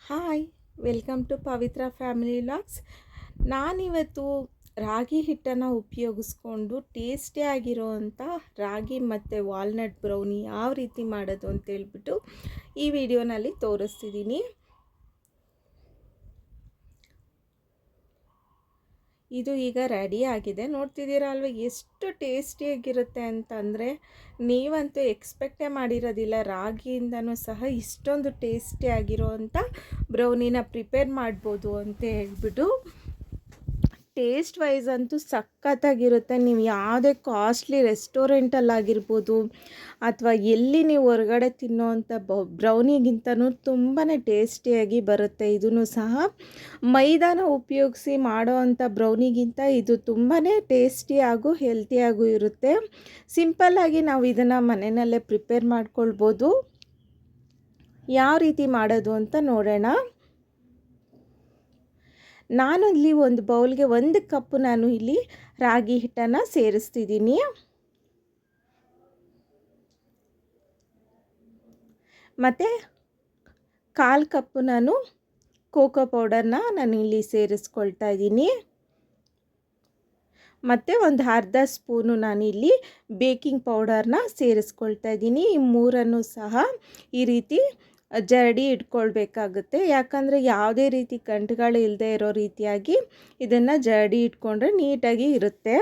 Hi, welcome to Pavithra family logs. ನಾನಿವತ್ತು ರಾಗಿ ಹಿಟ್ಟನ್ನು ಉಪಯೋಗಿಸ್ಕೊಂಡು ಟೇಸ್ಟಿಯಾಗಿರೋವಂಥ ರಾಗಿ ಮತ್ತು ವಾಲ್ನಟ್ ಬ್ರೌನಿ ಯಾವ ರೀತಿ ಮಾಡೋದು ಅಂತೇಳ್ಬಿಟ್ಟು ಈ ವಿಡಿಯೋನಲ್ಲಿ ತೋರಿಸ್ತಿದ್ದೀನಿ. ಇದು ಈಗ ರೆಡಿ ಆಗಿದೆ. ನೋಡ್ತಿದ್ದೀರಾ ಅಲ್ವ ಎಷ್ಟು ಟೇಸ್ಟಿಯಾಗಿರುತ್ತೆ ಅಂತಂದರೆ ನೀವಂತೂ ಎಕ್ಸ್ಪೆಕ್ಟೇ ಮಾಡಿರೋದಿಲ್ಲ. ರಾಗಿಯಿಂದನೂ ಸಹ ಇಷ್ಟೊಂದು ಟೇಸ್ಟಿಯಾಗಿರೋವಂಥ ಬ್ರೌನಿನ ಪ್ರಿಪೇರ್ ಮಾಡ್ಬೋದು ಅಂತ ಹೇಳ್ಬಿಟ್ಟು. ಟೇಸ್ಟ್ ವೈಸ್ ಅಂತೂ ಸಖತ್ತಾಗಿರುತ್ತೆ. ನೀವು ಯಾವುದೇ ಕಾಸ್ಟ್ಲಿ ರೆಸ್ಟೋರೆಂಟಲ್ಲಾಗಿರ್ಬೋದು ಅಥವಾ ಎಲ್ಲಿ ನೀವು ಹೊರಗಡೆ ತಿನ್ನೋವಂಥ ಬ್ರೌನಿಗಿಂತನೂ ತುಂಬಾ ಟೇಸ್ಟಿಯಾಗಿ ಬರುತ್ತೆ. ಇದೂ ಸಹ ಮೈದಾನ ಉಪಯೋಗಿಸಿ ಮಾಡೋವಂಥ ಬ್ರೌನಿಗಿಂತ ಇದು ತುಂಬಾ ಟೇಸ್ಟಿ ಹಾಗೂ ಹೆಲ್ತಿಯಾಗೂ ಇರುತ್ತೆ. ಸಿಂಪಲ್ಲಾಗಿ ನಾವು ಇದನ್ನು ಮನೆಯಲ್ಲೇ ಪ್ರಿಪೇರ್ ಮಾಡ್ಕೊಳ್ಬೋದು. ಯಾವ ರೀತಿ ಮಾಡೋದು ಅಂತ ನೋಡೋಣ. ನಾನು ಇಲ್ಲಿ ಒಂದು ಬೌಲ್ಗೆ 1 ಕಪ್ ನಾನು ಇಲ್ಲಿ ರಾಗಿ ಹಿಟ್ಟನ್ನು ಸೇರಿಸ್ತಿದ್ದೀನಿ. ಮತ್ತು 1/4 ಕಪ್ ನಾನು ಕೋಕೋ ಪೌಡರ್ನ ನಾನು ಇಲ್ಲಿ ಸೇರಿಸ್ಕೊಳ್ತಾ ಇದ್ದೀನಿ. ಮತ್ತು ಒಂದು ಅರ್ಧ ಸ್ಪೂನು ನಾನಿಲ್ಲಿ ಬೇಕಿಂಗ್ ಪೌಡರ್ನ ಸೇರಿಸ್ಕೊಳ್ತಾ ಇದ್ದೀನಿ. ಈ ಮೂರನ್ನು ಸಹ ಈ ರೀತಿ ಜರಡಿ ಇಟ್ಕೊಳ್ಬೇಕಾಗುತ್ತೆ. ಯಾಕಂದರೆ ಯಾವುದೇ ರೀತಿ ಗಂಟುಗಳು ಇಲ್ಲದೆ ಇರೋ ರೀತಿಯಾಗಿ ಇದನ್ನು ಜರಡಿ ಇಟ್ಕೊಂಡ್ರೆ ನೀಟಾಗಿ ಇರುತ್ತೆ.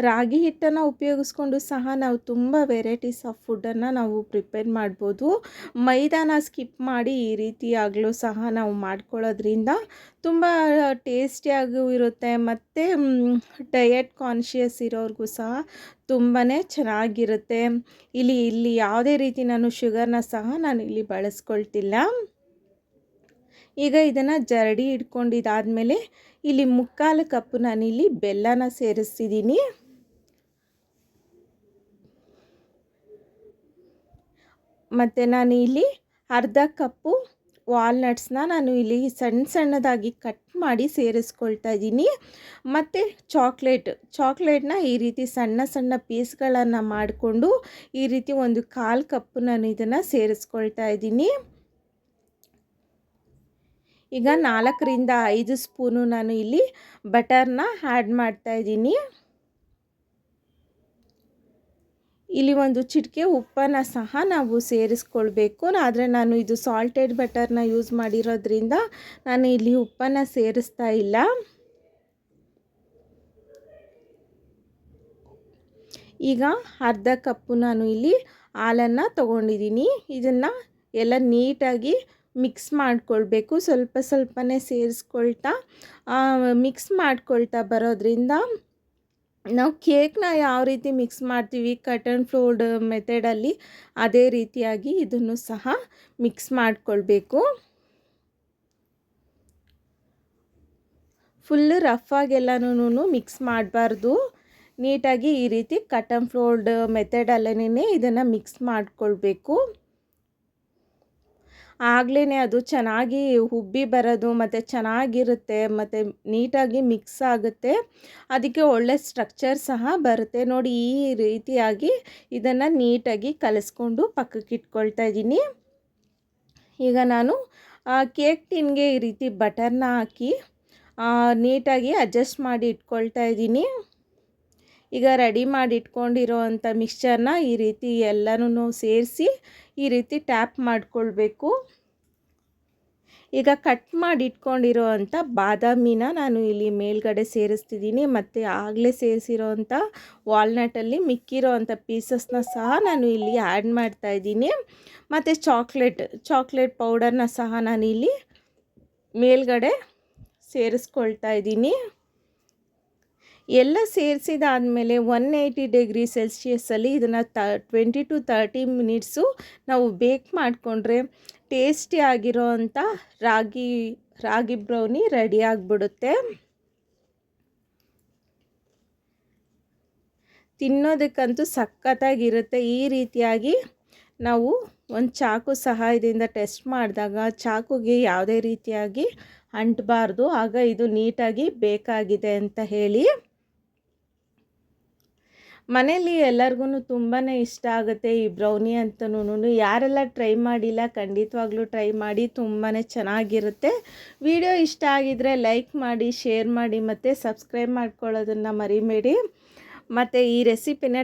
ರಾಗಿ ಹಿಟ್ಟನ್ನು ಉಪಯೋಗಿಸ್ಕೊಂಡು ಸಹ ನಾವು ತುಂಬ ವೆರೈಟೀಸ್ ಆಫ್ ಫುಡ್ಡನ್ನು ನಾವು ಪ್ರಿಪೇರ್ ಮಾಡ್ಬೋದು. ಮೈದಾನ ಸ್ಕಿಪ್ ಮಾಡಿ ಈ ರೀತಿಯಾಗಲೂ ಸಹ ನಾವು ಮಾಡ್ಕೊಳ್ಳೋದ್ರಿಂದ ತುಂಬ ಟೇಸ್ಟಿಯಾಗೂ ಇರುತ್ತೆ. ಮತ್ತು ಡಯಟ್ ಕಾನ್ಷಿಯಸ್ ಇರೋರಿಗೂ ಸಹ ತುಂಬಾ ಚೆನ್ನಾಗಿರುತ್ತೆ. ಇಲ್ಲಿ ಯಾವುದೇ ರೀತಿ ನಾನು ಶುಗರ್ನ ಸಹ ನಾನು ಇಲ್ಲಿ ಬಳಸ್ಕೊಳ್ತಿಲ್ಲ. ಈಗ ಇದನ್ನು ಜರಡಿ ಇಟ್ಕೊಂಡಿದ್ದಾದಮೇಲೆ ಇಲ್ಲಿ 3/4 ಕಪ್ ನಾನಿಲ್ಲಿ ಬೆಲ್ಲನ ಸೇರಿಸ್ತಿದ್ದೀನಿ. ಮತ್ತು ನಾನು ಇಲ್ಲಿ ಅರ್ಧ ಕಪ್ಪು ವಾಲ್ನಟ್ಸ್ನ ನಾನು ಇಲ್ಲಿ ಸಣ್ಣದಾಗಿ ಕಟ್ ಮಾಡಿ ಸೇರಿಸ್ಕೊಳ್ತಾ ಇದ್ದೀನಿ. ಮತ್ತು ಚಾಕ್ಲೇಟ್ನ ಈ ರೀತಿ ಸಣ್ಣ ಪೀಸ್ಗಳನ್ನು ಮಾಡಿಕೊಂಡು ಈ ರೀತಿ 1/4 ಕಪ್ ನಾನು ಇದನ್ನು ಸೇರಿಸ್ಕೊಳ್ತಾ ಇದ್ದೀನಿ. ಈಗ 4ರಿಂದ 5 ಸ್ಪೂನು ನಾನು ಇಲ್ಲಿ ಬಟರ್ನ ಆ್ಯಡ್ ಮಾಡ್ತಾ ಇದ್ದೀನಿ. ಇಲ್ಲಿ ಒಂದು ಚಿಟಿಕೆ ಉಪ್ಪನ್ನು ಸಹ ನಾವು ಸೇರಿಸ್ಕೊಳ್ಬೇಕು. ಆದರೆ ನಾನು ಇದು ಸಾಲ್ಟೆಡ್ ಬಟರ್ನ ಯೂಸ್ ಮಾಡಿರೋದ್ರಿಂದ ನಾನು ಇಲ್ಲಿ ಉಪ್ಪನ್ನು ಸೇರಿಸ್ತಾ ಇಲ್ಲ. ಈಗ ಅರ್ಧ ಕಪ್ಪು ನಾನು ಇಲ್ಲಿ ಹಾಲನ್ನು ತೊಗೊಂಡಿದ್ದೀನಿ. ಇದನ್ನು ಎಲ್ಲ ನೀಟಾಗಿ ಮಿಕ್ಸ್ ಮಾಡ್ಕೊಳ್ಬೇಕು. ಸ್ವಲ್ಪನೇ ಸೇರಿಸ್ಕೊಳ್ತಾ ಮಿಕ್ಸ್ ಮಾಡ್ಕೊಳ್ತಾ ಬರೋದ್ರಿಂದ ನಾವು ಕೇಕ್ನ ಯಾವ ರೀತಿ ಮಿಕ್ಸ್ ಮಾಡ್ತೀವಿ ಕಟ್ ಆ್ಯಂಡ್ ಫೋಲ್ಡ್ ಮೆಥಡಲ್ಲಿ ಅದೇ ರೀತಿಯಾಗಿ ಇದನ್ನು ಸಹ ಮಿಕ್ಸ್ ಮಾಡ್ಕೊಳ್ಬೇಕು. ಫುಲ್ಲು ರಫಾಗೆಲ್ಲನೂ ಮಿಕ್ಸ್ ಮಾಡಬಾರ್ದು. ನೀಟಾಗಿ ಈ ರೀತಿ ಕಟ್ ಆ್ಯಂಡ್ ಫೋಲ್ಡ್ ಮೆಥಡಲ್ಲೇ ಇದನ್ನು ಮಿಕ್ಸ್ ಮಾಡ್ಕೊಳ್ಬೇಕು. ಆಗಲೇ ಅದು ಚೆನ್ನಾಗಿ ಉಬ್ಬಿ ಬರೋದು ಮತ್ತು ಚೆನ್ನಾಗಿರುತ್ತೆ ಮತ್ತು ನೀಟಾಗಿ ಮಿಕ್ಸ್ ಆಗುತ್ತೆ. ಅದಕ್ಕೆ ಒಳ್ಳೆ ಸ್ಟ್ರಕ್ಚರ್ ಸಹ ಬರುತ್ತೆ. ನೋಡಿ ಈ ರೀತಿಯಾಗಿ ಇದನ್ನು ನೀಟಾಗಿ ಕಲಿಸ್ಕೊಂಡು ಪಕ್ಕಕ್ಕೆ ಇಟ್ಕೊಳ್ತಾ ಇದ್ದೀನಿ. ಈಗ ನಾನು ಕೇಕ್ ಟಿನ್ಗೆ ಈ ರೀತಿ ಬಟರ್ನ ಹಾಕಿ ನೀಟಾಗಿ ಅಡ್ಜಸ್ಟ್ ಮಾಡಿ ಇಟ್ಕೊಳ್ತಾ ಇದ್ದೀನಿ. ಈಗ ರೆಡಿ ಮಾಡಿ ಇಟ್ಕೊಂಡಿರೋ ಅಂಥ ಮಿಕ್ಸ್ಚರ್ನ ಈ ರೀತಿ ಎಲ್ಲನೂ ಸೇರಿಸಿ ಈ ರೀತಿ ಟ್ಯಾಪ್ ಮಾಡಿಕೊಳ್ಬೇಕು. ಈಗ ಕಟ್ ಮಾಡಿ ಇಟ್ಕೊಂಡಿರೋ ಅಂಥ ಬಾದಾಮಿನ ನಾನು ಇಲ್ಲಿ ಮೇಲ್ಗಡೆ ಸೇರಿಸ್ತಿದ್ದೀನಿ. ಮತ್ತು ಆಗಲೇ ಸೇರಿಸಿರೋ ಅಂಥ ವಾಲ್ನಟಲ್ಲಿ ಮಿಕ್ಕಿರೋ ಅಂಥ ಪೀಸಸ್ನ ಸಹ ನಾನು ಇಲ್ಲಿ ಆ್ಯಡ್ ಮಾಡ್ತಾಯಿದ್ದೀನಿ. ಮತ್ತು ಚಾಕ್ಲೇಟ್ ಪೌಡರ್ನ ಸಹ ನಾನು ಇಲ್ಲಿ ಮೇಲ್ಗಡೆ ಸೇರಿಸ್ಕೊಳ್ತಾ ಇದ್ದೀನಿ. ಎಲ್ಲ ಸೇರಿಸಿದಾದಮೇಲೆ 180 ಡಿಗ್ರಿ ಸೆಲ್ಸಿಯಸ್ಸಲ್ಲಿ ಇದನ್ನು 20 to 30 ಮಿನಿಟ್ಸು ನಾವು ಬೇಕ್ ಮಾಡಿಕೊಂಡ್ರೆ ಟೇಸ್ಟಿ ಆಗಿರೋ ಅಂಥ ರಾಗಿ ಬ್ರೌನಿ ರೆಡಿ ಆಗಿಬಿಡುತ್ತೆ. ತಿನ್ನೋದಕ್ಕಂತೂ ಸಖತ್ತಾಗಿರುತ್ತೆ. ಈ ರೀತಿಯಾಗಿ ನಾವು ಒಂದು ಚಾಕು ಸಹಾಯದಿಂದ ಟೆಸ್ಟ್ ಮಾಡಿದಾಗ ಚಾಕುಗೆ ಯಾವುದೇ ರೀತಿಯಾಗಿ ಅಂಟಬಾರ್ದು. ಆಗ ಇದು ನೀಟಾಗಿ ಬೇಕಾಗಿದೆ ಅಂತ ಹೇಳಿ. ಮನೇಲಿ ಎಲ್ಲರಿಗೂ ತುಂಬಾ ಇಷ್ಟ ಆಗುತ್ತೆ ಈ ಬ್ರೌನಿ ಅಂತನೂ. ಯಾರೆಲ್ಲ ಟ್ರೈ ಮಾಡಿಲ್ಲ ಖಂಡಿತವಾಗ್ಲೂ ಟ್ರೈ ಮಾಡಿ, ತುಂಬಾ ಚೆನ್ನಾಗಿರುತ್ತೆ. ವಿಡಿಯೋ ಇಷ್ಟ ಆಗಿದರೆ ಲೈಕ್ ಮಾಡಿ, ಶೇರ್ ಮಾಡಿ ಮತ್ತು ಸಬ್ಸ್ಕ್ರೈಬ್ ಮಾಡ್ಕೊಳ್ಳೋದನ್ನು ಮರಿಬೇಡಿ. ಮತ್ತು ಈ ರೆಸಿಪಿನ